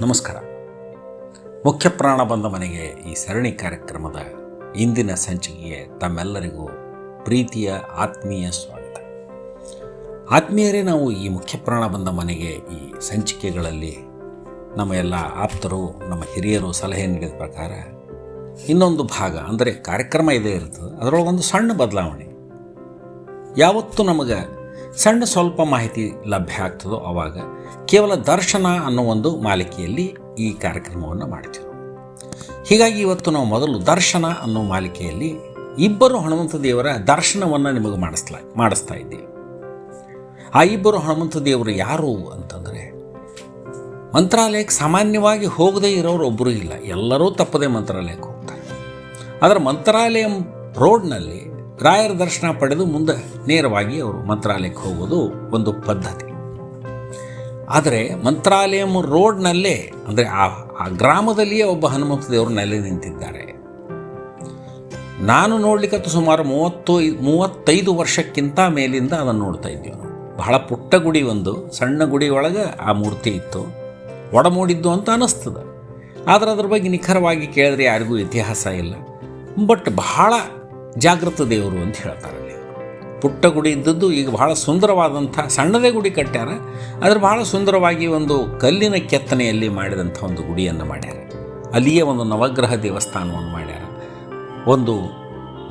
ನಮಸ್ಕಾರ. ಮುಖ್ಯ ಪ್ರಾಣ ಬಂದ ಮನೆಗೆ ಈ ಸರಣಿ ಕಾರ್ಯಕ್ರಮದ ಇಂದಿನ ಸಂಚಿಕೆಗೆ ತಮ್ಮೆಲ್ಲರಿಗೂ ಪ್ರೀತಿಯ ಆತ್ಮೀಯ ಸ್ವಾಗತ. ಆತ್ಮೀಯರೇ, ನಾವು ಈ ಮುಖ್ಯ ಪ್ರಾಣ ಬಂದ ಮನೆಗೆ ಈ ಸಂಚಿಕೆಗಳಲ್ಲಿ ನಮ್ಮ ಎಲ್ಲ ಆಪ್ತರು, ನಮ್ಮ ಹಿರಿಯರು ಸಲಹೆ ನೀಡಿದ ಪ್ರಕಾರ ಇನ್ನೊಂದು ಭಾಗ ಅಂದರೆ ಕಾರ್ಯಕ್ರಮ ಇದೇ ಇರ್ತದೆ, ಅದರೊಳಗೊಂದು ಸಣ್ಣ ಬದಲಾವಣೆ. ಯಾವತ್ತು ನಮಗೆ ಸಣ್ಣ ಸ್ವಲ್ಪ ಮಾಹಿತಿ ಲಭ್ಯ ಆಗ್ತದೋ ಆವಾಗ ಕೇವಲ ದರ್ಶನ ಅನ್ನೋ ಒಂದು ಮಾಲಿಕೆಯಲ್ಲಿ ಈ ಕಾರ್ಯಕ್ರಮವನ್ನು ಮಾಡ್ತೀವಿ. ಹೀಗಾಗಿ ಇವತ್ತು ನಾವು ಮೊದಲು ದರ್ಶನ ಅನ್ನೋ ಮಾಲಿಕೆಯಲ್ಲಿ ಇಬ್ಬರು ಹನುಮಂತ ದೇವರ ದರ್ಶನವನ್ನು ನಿಮಗೆ ಮಾಡಿಸ್ತಾ ಇದ್ದೀವಿ. ಆ ಇಬ್ಬರು ಹನುಮಂತ ದೇವರು ಯಾರು ಅಂತಂದರೆ, ಮಂತ್ರಾಲಯಕ್ಕೆ ಸಾಮಾನ್ಯವಾಗಿ ಹೋಗದೇ ಇರೋರು ಒಬ್ಬರೂ ಇಲ್ಲ, ಎಲ್ಲರೂ ತಪ್ಪದೇ ಮಂತ್ರಾಲಯಕ್ಕೆ ಹೋಗ್ತಾರೆ. ಆದರೆ ಮಂತ್ರಾಲಯ ರೋಡ್ನಲ್ಲಿ ರಾಯರ ದರ್ಶನ ಪಡೆದು ಮುಂದೆ ನೇರವಾಗಿ ಅವರು ಮಂತ್ರಾಲಯಕ್ಕೆ ಹೋಗೋದು ಒಂದು ಪದ್ಧತಿ. ಆದರೆ ಮಂತ್ರಾಲಯಂ ರೋಡ್ನಲ್ಲೇ ಅಂದರೆ ಆ ಗ್ರಾಮದಲ್ಲಿಯೇ ಒಬ್ಬ ಹನುಮಂತ ದೇವರು ನೆಲೆ ನಿಂತಿದ್ದಾರೆ. ನಾನು ನೋಡಲಿಕ್ಕಂತೂ ಸುಮಾರು 35 ವರ್ಷಕ್ಕಿಂತ ಮೇಲಿಂದ ಅದನ್ನು ನೋಡ್ತಾ ಇದ್ದೀವಿ ನಾವು. ಬಹಳ ಪುಟ್ಟ ಗುಡಿ, ಒಂದು ಸಣ್ಣ ಗುಡಿ ಒಳಗೆ ಆ ಮೂರ್ತಿ ಇತ್ತು, ಒಡಮೂಡಿದ್ದು ಅಂತ ಅನ್ನಿಸ್ತದೆ. ಆದರೆ ಅದ್ರ ಬಗ್ಗೆ ನಿಖರವಾಗಿ ಕೇಳಿದ್ರೆ ಯಾರಿಗೂ ಇತಿಹಾಸ ಇಲ್ಲ. ಬಟ್ ಬಹಳ ಜಾಗೃತ ದೇವರು ಅಂತ ಹೇಳ್ತಾರೆ. ಅಲ್ಲಿ ಪುಟ್ಟ ಗುಡಿ ಇದ್ದದ್ದು ಈಗ ಬಹಳ ಸುಂದರವಾದಂಥ ಸಣ್ಣದೇ ಗುಡಿ ಕಟ್ಟ್ಯಾರ. ಆದರೆ ಬಹಳ ಸುಂದರವಾಗಿ ಒಂದು ಕಲ್ಲಿನ ಕೆತ್ತನೆಯಲ್ಲಿ ಮಾಡಿದಂಥ ಒಂದು ಗುಡಿಯನ್ನು ಮಾಡ್ಯಾರ. ಅಲ್ಲಿಯೇ ಒಂದು ನವಗ್ರಹ ದೇವಸ್ಥಾನವನ್ನು ಮಾಡ್ಯಾರ, ಒಂದು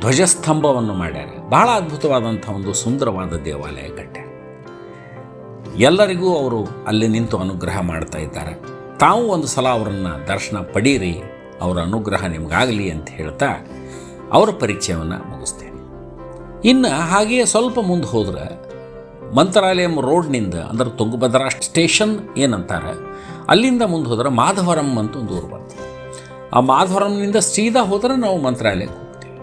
ಧ್ವಜಸ್ತಂಭವನ್ನು ಮಾಡ್ಯಾರ. ಬಹಳ ಅದ್ಭುತವಾದಂಥ ಒಂದು ಸುಂದರವಾದ ದೇವಾಲಯ ಕಟ್ಟ್ಯಾರ. ಎಲ್ಲರಿಗೂ ಅವರು ಅಲ್ಲಿ ನಿಂತು ಅನುಗ್ರಹ ಮಾಡ್ತಾ ಇದ್ದಾರೆ. ತಾವು ಒಂದು ಸಲ ಅವರನ್ನು ದರ್ಶನ ಪಡೀರಿ, ಅವರ ಅನುಗ್ರಹ ನಿಮಗಾಗಲಿ ಅಂತ ಹೇಳ್ತಾ ಅವರ ಪರಿಚಯವನ್ನು ಮುಗಿಸ್ತೇನೆ. ಇನ್ನು ಹಾಗೆಯೇ ಸ್ವಲ್ಪ ಮುಂದೆ ಹೋದ್ರೆ ಮಂತ್ರಾಲಯಂ ರೋಡ್ನಿಂದ ಅಂದರೆ ತುಂಗಭದ್ರಾ ಸ್ಟೇಷನ್ ಏನಂತಾರೆ, ಅಲ್ಲಿಂದ ಮುಂದೆ ಹೋದ್ರೆ ಮಾಧವರಂ ಅಂತ ಒಂದು ಊರು ಬರ್ತದೆ. ಆ ಮಾಧವರಂನಿಂದ ಸೀದಾ ಹೋದರೆ ನಾವು ಮಂತ್ರಾಲಯಕ್ಕೆ ಹೋಗ್ತೀವಿ.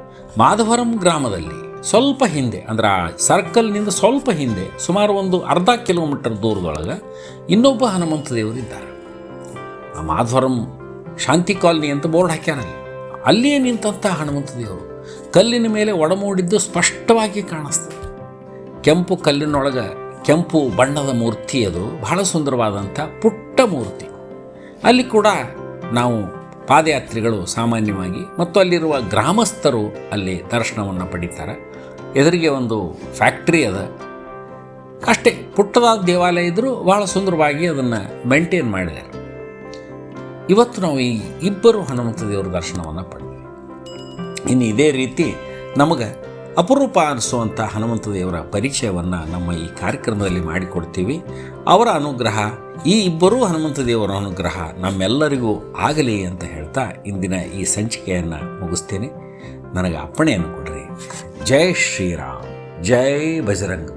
ಮಾಧವರಂ ಗ್ರಾಮದಲ್ಲಿ ಸ್ವಲ್ಪ ಹಿಂದೆ ಅಂದರೆ ಆ ಸರ್ಕಲ್ನಿಂದ ಸ್ವಲ್ಪ ಹಿಂದೆ ಸುಮಾರು ಒಂದು ಅರ್ಧ ಕಿಲೋಮೀಟರ್ ದೂರದೊಳಗೆ ಇನ್ನೊಬ್ಬ ಹನುಮಂತ ದೇವರಿದ್ದಾರೆ. ಆ ಮಾಧವರಂ ಶಾಂತಿ ಕಾಲನಿ ಅಂತ ಬೋರ್ಡ್ ಹಾಕ್ಯಾರಲ್ಲಿ. ಅಲ್ಲಿಯೇ ನಿಂತಹ ಹನುಮಂತ ದೇವರು ಕಲ್ಲಿನ ಮೇಲೆ ಒಡಮೂಡಿದ್ದು ಸ್ಪಷ್ಟವಾಗಿ ಕಾಣಿಸ್ತದೆ. ಕೆಂಪು ಕಲ್ಲಿನೊಳಗೆ ಕೆಂಪು ಬಣ್ಣದ ಮೂರ್ತಿ, ಅದು ಬಹಳ ಸುಂದರವಾದಂಥ ಪುಟ್ಟ ಮೂರ್ತಿ. ಅಲ್ಲಿ ಕೂಡ ನಾವು ಪಾದಯಾತ್ರಿಗಳು ಸಾಮಾನ್ಯವಾಗಿ ಮತ್ತು ಅಲ್ಲಿರುವ ಗ್ರಾಮಸ್ಥರು ಅಲ್ಲಿ ದರ್ಶನವನ್ನು ಪಡೀತಾರೆ. ಎದುರಿಗೆ ಒಂದು ಫ್ಯಾಕ್ಟ್ರಿ ಅದ, ಅಷ್ಟೇ ಪುಟ್ಟದಾದ ದೇವಾಲಯ ಇದ್ದರೂ ಬಹಳ ಸುಂದರವಾಗಿ ಅದನ್ನು ಮೇಂಟೈನ್ ಮಾಡಿದ್ದಾರೆ. ಇವತ್ತು ನಾವು ಈ ಇಬ್ಬರು ಹನುಮಂತ ದೇವರ ದರ್ಶನವನ್ನು ಪಡೆದ್ವಿ. ಇನ್ನು ಇದೇ ರೀತಿ ನಮಗೆ ಅಪರೂಪ ಅನಿಸುವಂಥ ಹನುಮಂತ ದೇವರ ಪರಿಚಯವನ್ನು ನಮ್ಮ ಈ ಕಾರ್ಯಕ್ರಮದಲ್ಲಿ ಮಾಡಿಕೊಡ್ತೀವಿ. ಅವರ ಅನುಗ್ರಹ, ಈ ಇಬ್ಬರೂ ಹನುಮಂತ ದೇವರ ಅನುಗ್ರಹ ನಮ್ಮೆಲ್ಲರಿಗೂ ಆಗಲಿ ಅಂತ ಹೇಳ್ತಾ ಇಂದಿನ ಈ ಸಂಚಿಕೆಯನ್ನು ಮುಗಿಸ್ತೇನೆ. ನನಗೆ ಅಪ್ಪಣೆಯನ್ನು ಕೊಡ್ರಿ. ಜೈ ಶ್ರೀರಾಮ್, ಜೈ ಬಜರಂಗ್.